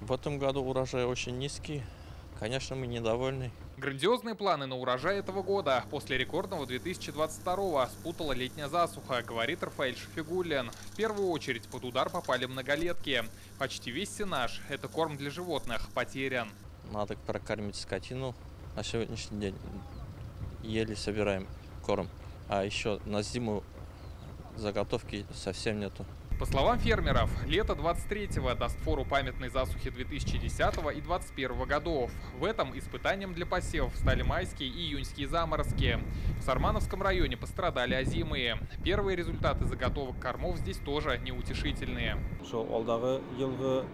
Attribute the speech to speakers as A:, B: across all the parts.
A: В этом году урожай очень низкий. Конечно, мы недовольны.
B: Грандиозные планы на урожай этого года после рекордного 2022-го спутала летняя засуха, говорит Рафаэль Шафигуллин. В первую очередь под удар попали многолетки. Почти весь сенаж – это корм для животных, потерян.
A: Надо прокормить скотину. На сегодняшний день еле собираем корм. А еще на зиму заготовки совсем нету.
B: По словам фермеров, лето 23-го даст фору памятной засухи 2010 и 2021 годов. В этом испытанием для посевов стали майские и июньские заморозки. В Сармановском районе пострадали озимые. Первые результаты заготовок кормов здесь тоже неутешительные.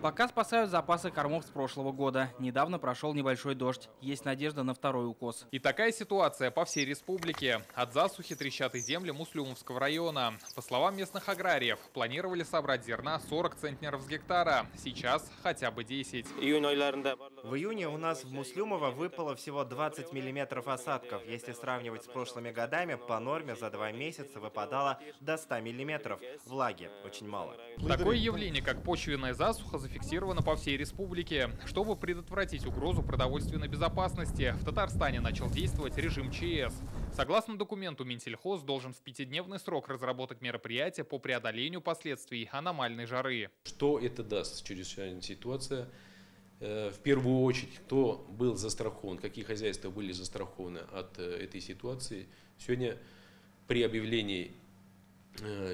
C: Пока спасают запасы кормов с прошлого года. Недавно прошел небольшой дождь. Есть надежда на второй укос.
B: И такая ситуация по всей республике. От засухи трещат и земли Муслюмовского района. По словам местных аграриев, планировали собрать зерна 40 центнеров с гектара. Сейчас хотя бы 10.
D: В июне у нас в Муслюмово выпало всего 20 миллиметров осадков. Если сравнивать с прошлыми годами, по норме за 2 месяца выпадало до 100 миллиметров. Влаги очень мало.
B: Такое явление, как почвенная засуха, зафиксировано по всей республике. Чтобы предотвратить угрозу продовольственной безопасности, в Татарстане начал действовать режим ЧС. Согласно документу, Минсельхоз должен в 5-дневный срок разработать мероприятия по преодолению последствий аномальной жары.
E: Что это даст чрезвычайная ситуация? В первую очередь, кто был застрахован, какие хозяйства были застрахованы от этой ситуации, сегодня при объявлении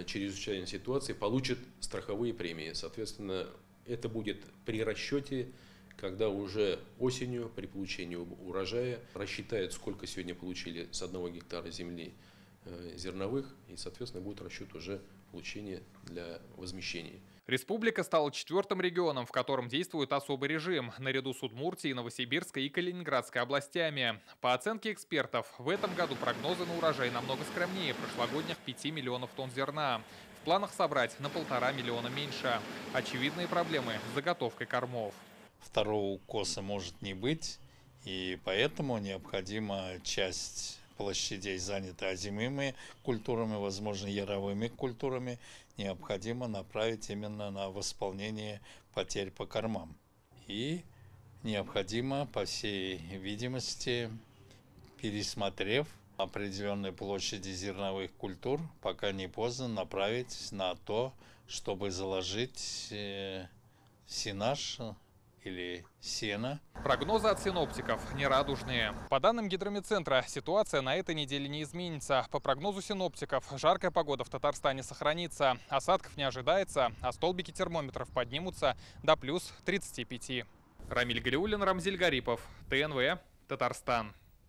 E: чрезвычайной ситуации получат страховые премии. Соответственно, это будет при расчете, когда уже осенью при получении урожая рассчитают, сколько сегодня получили с 1 гектара земли зерновых, и, соответственно, будет расчет уже получения для возмещения.
B: Республика стала 4-м регионом, в котором действует особый режим, наряду с Удмуртией, Новосибирской и Калининградской областями. По оценке экспертов, в этом году прогнозы на урожай намного скромнее прошлогодних 5 миллионов тонн зерна. В планах собрать на 1,5 миллиона меньше. Очевидные проблемы с заготовкой кормов.
F: Второго укоса может не быть, и поэтому необходима часть площадей, заняты озимыми культурами, возможно, яровыми культурами, необходимо направить именно на восполнение потерь по кормам. И необходимо, по всей видимости, пересмотрев определенные площади зерновых культур, пока не поздно направить на то, чтобы заложить сенаж или сено.
B: Прогнозы от синоптиков нерадужные. По данным Гидрометцентра, ситуация на этой неделе не изменится. По прогнозу синоптиков, жаркая погода в Татарстане сохранится, осадков не ожидается, а столбики термометров поднимутся до плюс 35. Рамиль Галиуллин, Рамзиль Гарипов, ТНВ, Татарстан.